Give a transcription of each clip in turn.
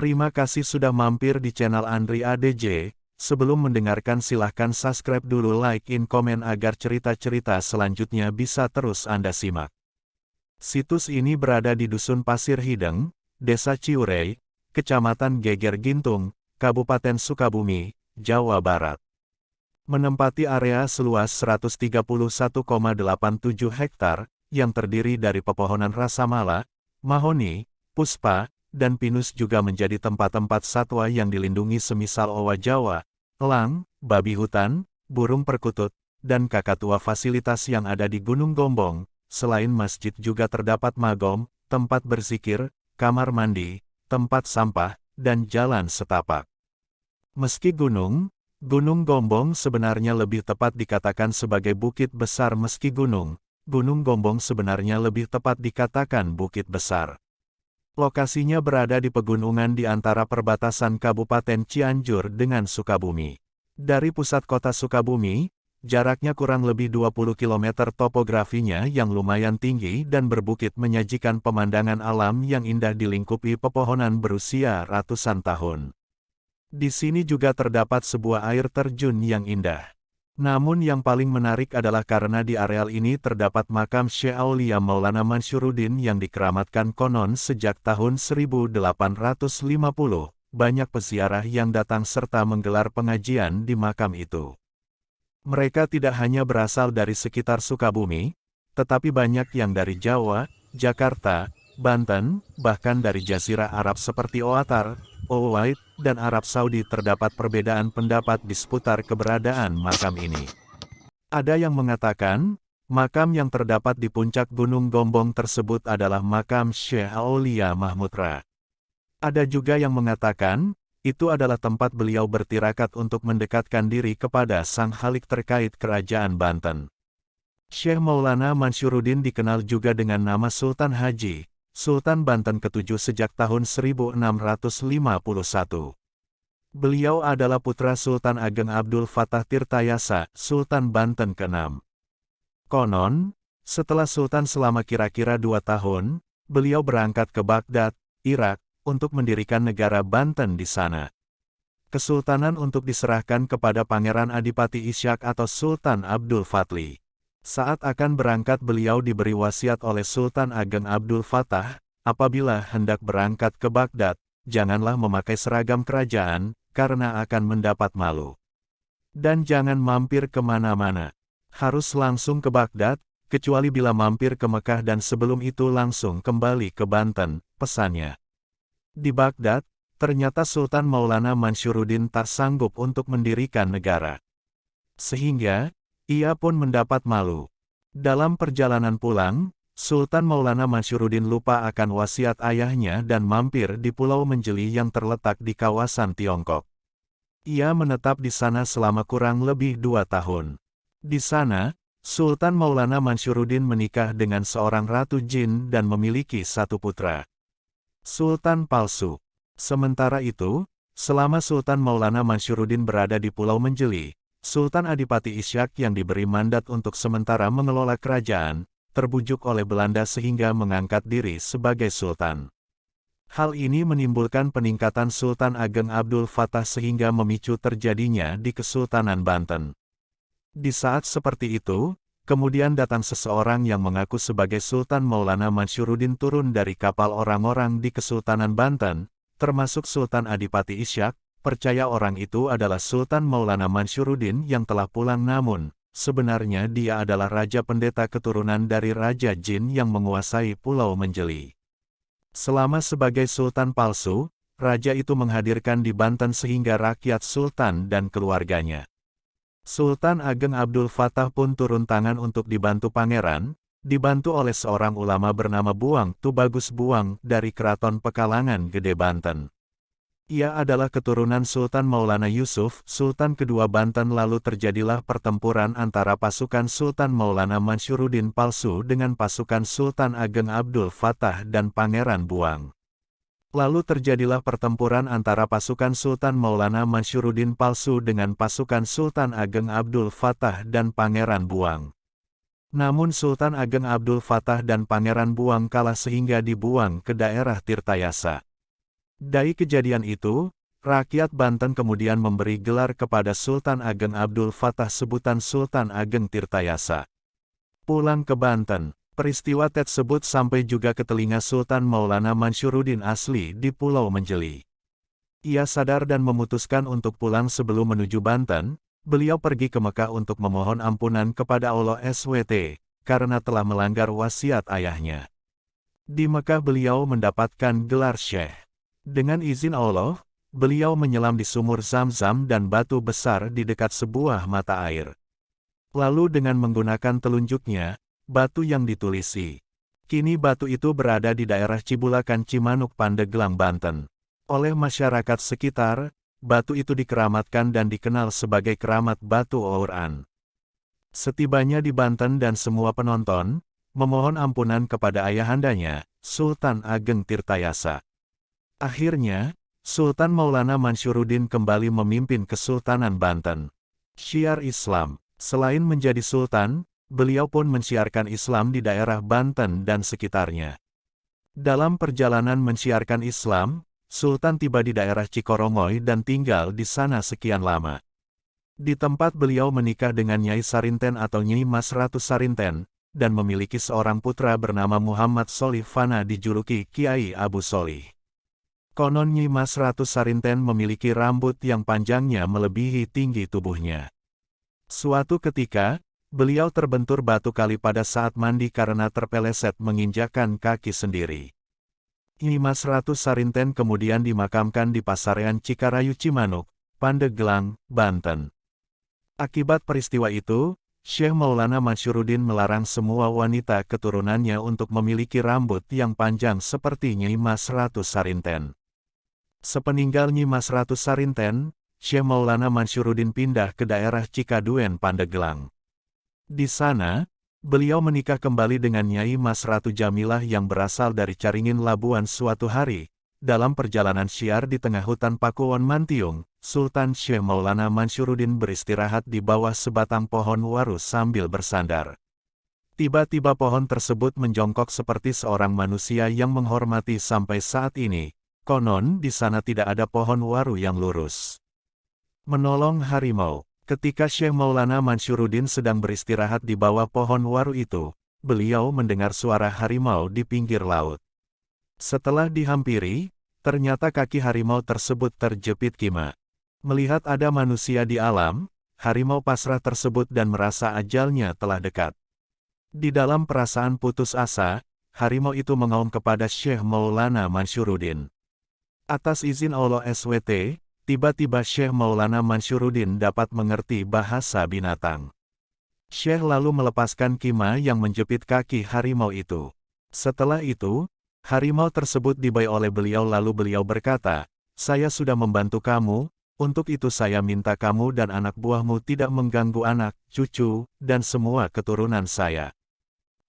Terima kasih sudah mampir di channel Andri ADJ. Sebelum mendengarkan silahkan subscribe dulu, like, komen agar cerita-cerita selanjutnya bisa terus Anda simak. Situs ini berada di Dusun Pasir Hideng, Desa Ciurei, Kecamatan Geger Gintung, Kabupaten Sukabumi, Jawa Barat. Menempati area seluas 131,87 hektar, yang terdiri dari pepohonan rasamala, mahoni, puspa, dan pinus, juga menjadi tempat-tempat satwa yang dilindungi semisal owa Jawa, elang, babi hutan, burung perkutut, dan kakatua. Fasilitas yang ada di Gunung Gombong, selain masjid juga terdapat magom, tempat berzikir, kamar mandi, tempat sampah, dan jalan setapak. Meski Gunung Gombong sebenarnya lebih tepat dikatakan sebagai bukit besar. Meski Gunung Gombong sebenarnya lebih tepat dikatakan bukit besar. Lokasinya berada di pegunungan di antara perbatasan Kabupaten Cianjur dengan Sukabumi. Dari pusat kota Sukabumi, jaraknya kurang lebih 20 km. Topografinya yang lumayan tinggi dan berbukit menyajikan pemandangan alam yang indah dilingkupi pepohonan berusia ratusan tahun. Di sini juga terdapat sebuah air terjun yang indah. Namun yang paling menarik adalah karena di areal ini terdapat makam Syekh Aulia Maulana Mansyuruddin yang dikeramatkan konon sejak tahun 1850. Banyak peziarah yang datang serta menggelar pengajian di makam itu. Mereka tidak hanya berasal dari sekitar Sukabumi, tetapi banyak yang dari Jawa, Jakarta, Banten, bahkan dari Jazirah Arab seperti Oatar, Kuwait, dan Arab Saudi. Terdapat perbedaan pendapat di seputar keberadaan makam ini. Ada yang mengatakan, makam yang terdapat di puncak Gunung Gombong tersebut adalah makam Syekh Aulia Mahmudra. Ada juga yang mengatakan, itu adalah tempat beliau bertirakat untuk mendekatkan diri kepada Sang Khalik terkait kerajaan Banten. Syekh Maulana Mansyuruddin dikenal juga dengan nama Sultan Haji, Sultan Banten ke-7 sejak tahun 1651. Beliau adalah putra Sultan Ageng Abdul Fattah Tirtayasa, Sultan Banten ke-6. Konon, setelah Sultan selama kira-kira 2 tahun, beliau berangkat ke Baghdad, Irak, untuk mendirikan negara Banten di sana. Kesultanan untuk diserahkan kepada Pangeran Adipati Ishak atau Sultan Abdul Fatli. Saat akan berangkat beliau diberi wasiat oleh Sultan Ageng Abdul Fattah, apabila hendak berangkat ke Baghdad, janganlah memakai seragam kerajaan, karena akan mendapat malu. Dan jangan mampir kemana-mana. Harus langsung ke Baghdad, kecuali bila mampir ke Mekah dan sebelum itu langsung kembali ke Banten, pesannya. Di Baghdad, ternyata Sultan Maulana Mansyuruddin tak sanggup untuk mendirikan negara. Sehingga, ia pun mendapat malu. Dalam perjalanan pulang, Sultan Maulana Mansyuruddin lupa akan wasiat ayahnya dan mampir di Pulau Menjeli yang terletak di kawasan Tiongkok. Ia menetap di sana selama kurang lebih 2 tahun. Di sana, Sultan Maulana Mansyuruddin menikah dengan seorang ratu jin dan memiliki 1 putra. Sultan palsu. Sementara itu, selama Sultan Maulana Mansyuruddin berada di Pulau Menjeli, Sultan Adipati Ishak yang diberi mandat untuk sementara mengelola kerajaan, terbujuk oleh Belanda sehingga mengangkat diri sebagai sultan. Hal ini menimbulkan peningkatan Sultan Ageng Abdul Fattah sehingga memicu terjadinya di Kesultanan Banten. Di saat seperti itu, kemudian datang seseorang yang mengaku sebagai Sultan Maulana Mansyuruddin turun dari kapal orang-orang di Kesultanan Banten, termasuk Sultan Adipati Ishak. Percaya orang itu adalah Sultan Maulana Mansyuruddin yang telah pulang, namun, sebenarnya dia adalah Raja Pendeta keturunan dari Raja Jin yang menguasai Pulau Menjeli. Selama sebagai Sultan palsu, Raja itu menghadirkan di Banten sehingga rakyat Sultan dan keluarganya. Sultan Ageng Abdul Fattah pun turun tangan untuk dibantu pangeran, dibantu oleh seorang ulama bernama Buang Tubagus Buang dari Keraton Pekalangan Gede Banten. Ia adalah keturunan Sultan Maulana Yusuf, Sultan kedua Banten. Lalu terjadilah pertempuran antara pasukan Sultan Maulana Mansyuruddin palsu dengan pasukan Sultan Ageng Abdul Fattah dan Pangeran Buang. Lalu terjadilah pertempuran antara pasukan Sultan Maulana Mansyuruddin palsu dengan pasukan Sultan Ageng Abdul Fattah dan Pangeran Buang. Namun Sultan Ageng Abdul Fattah dan Pangeran Buang kalah sehingga dibuang ke daerah Tirtayasa. Dari kejadian itu, rakyat Banten kemudian memberi gelar kepada Sultan Ageng Abdul Fattah sebutan Sultan Ageng Tirtayasa. Pulang ke Banten, peristiwa tersebut sampai juga ke telinga Sultan Maulana Mansyuruddin asli di Pulau Menjeli. Ia sadar dan memutuskan untuk pulang sebelum menuju Banten. Beliau pergi ke Mekah untuk memohon ampunan kepada Allah SWT, karena telah melanggar wasiat ayahnya. Di Mekah beliau mendapatkan gelar Syekh. Dengan izin Allah, beliau menyelam di sumur Zam-Zam dan batu besar di dekat sebuah mata air. Lalu dengan menggunakan telunjuknya, batu yang ditulisi. Kini batu itu berada di daerah Cibulakan Cimanuk Pandeglang, Banten. Oleh masyarakat sekitar, batu itu dikeramatkan dan dikenal sebagai keramat batu Ouran. Setibanya di Banten dan semua penonton, memohon ampunan kepada ayahandanya, Sultan Ageng Tirtayasa. Akhirnya, Sultan Maulana Mansyuruddin kembali memimpin Kesultanan Banten. Syiar Islam. Selain menjadi Sultan, beliau pun mensiarkan Islam di daerah Banten dan sekitarnya. Dalam perjalanan mensiarkan Islam, Sultan tiba di daerah Cikorongoy dan tinggal di sana sekian lama. Di tempat beliau menikah dengan Nyai Sarinten atau Nyi Mas Ratu Sarinten, dan memiliki seorang putra bernama Muhammad Sholih Fana dijuluki Kiai Abu Sholih. Konon Nyi Mas Ratu Sarinten memiliki rambut yang panjangnya melebihi tinggi tubuhnya. Suatu ketika, beliau terbentur batu kali pada saat mandi karena terpeleset menginjakan kaki sendiri. Nyi Mas Ratu Sarinten kemudian dimakamkan di Pasarean Cikarayu Cimanuk, Pandeglang, Banten. Akibat peristiwa itu, Syekh Maulana Mansyuruddin melarang semua wanita keturunannya untuk memiliki rambut yang panjang seperti Nyi Mas Ratu Sarinten. Sepeninggal Nyi Mas Ratu Sarinten, Syekh Maulana Mansyuruddin pindah ke daerah Cikaduen, Pandeglang. Di sana, beliau menikah kembali dengan Nyai Mas Ratu Jamilah yang berasal dari Caringin Labuan. Suatu hari, dalam perjalanan syiar di tengah hutan Pakuwon Mantiung, Sultan Syekh Maulana Mansyuruddin beristirahat di bawah sebatang pohon waru sambil bersandar. Tiba-tiba pohon tersebut menjongkok seperti seorang manusia yang menghormati. Sampai saat ini, konon di sana tidak ada pohon waru yang lurus. Menolong harimau. Ketika Syekh Maulana Mansyuruddin sedang beristirahat di bawah pohon waru itu, beliau mendengar suara harimau di pinggir laut. Setelah dihampiri, ternyata kaki harimau tersebut terjepit kima. Melihat ada manusia di alam, harimau pasrah tersebut dan merasa ajalnya telah dekat. Di dalam perasaan putus asa, harimau itu mengaum kepada Syekh Maulana Mansyuruddin. Atas izin Allah SWT, tiba-tiba Syekh Maulana Mansyuruddin dapat mengerti bahasa binatang. Syekh lalu melepaskan kima yang menjepit kaki harimau itu. Setelah itu, harimau tersebut dibawa oleh beliau lalu beliau berkata, "Saya sudah membantu kamu, untuk itu saya minta kamu dan anak buahmu tidak mengganggu anak, cucu, dan semua keturunan saya."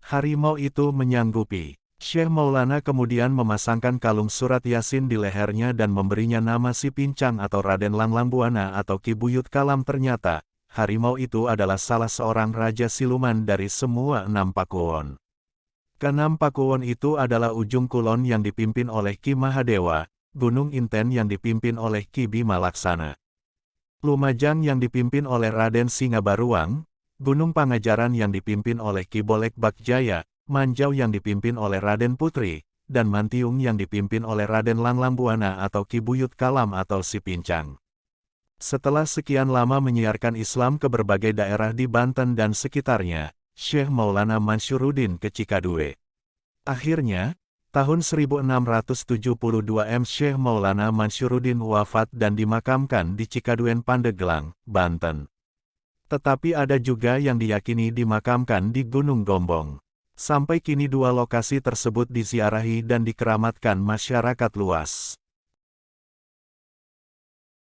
Harimau itu menyanggupi. Syekh Maulana kemudian memasangkan kalung surat Yasin di lehernya dan memberinya nama Si Pincang atau Raden Langlang Buana atau Ki Buyut Kalam. Ternyata, harimau itu adalah salah seorang raja siluman dari semua 6 Pakuwon. Keenam Pakuwon itu adalah Ujung Kulon yang dipimpin oleh Ki Mahadewa, Gunung Inten yang dipimpin oleh Ki Bima Laksana, Lumajang yang dipimpin oleh Raden Singabaruang, Gunung Pangajaran yang dipimpin oleh Ki Bolek Bakjaya, Manjau yang dipimpin oleh Raden Putri, dan Mantiung yang dipimpin oleh Raden Langlang Buana atau Ki Buyut Kalam atau Si Pincang. Setelah sekian lama menyiarkan Islam ke berbagai daerah di Banten dan sekitarnya, Syekh Maulana Mansyuruddin ke Cikadue. Akhirnya, tahun 1672 Syekh Maulana Mansyuruddin wafat dan dimakamkan di Cikaduen, Pandeglang, Banten. Tetapi ada juga yang diyakini dimakamkan di Gunung Gombong. Sampai kini dua lokasi tersebut diziarahi dan dikeramatkan masyarakat luas.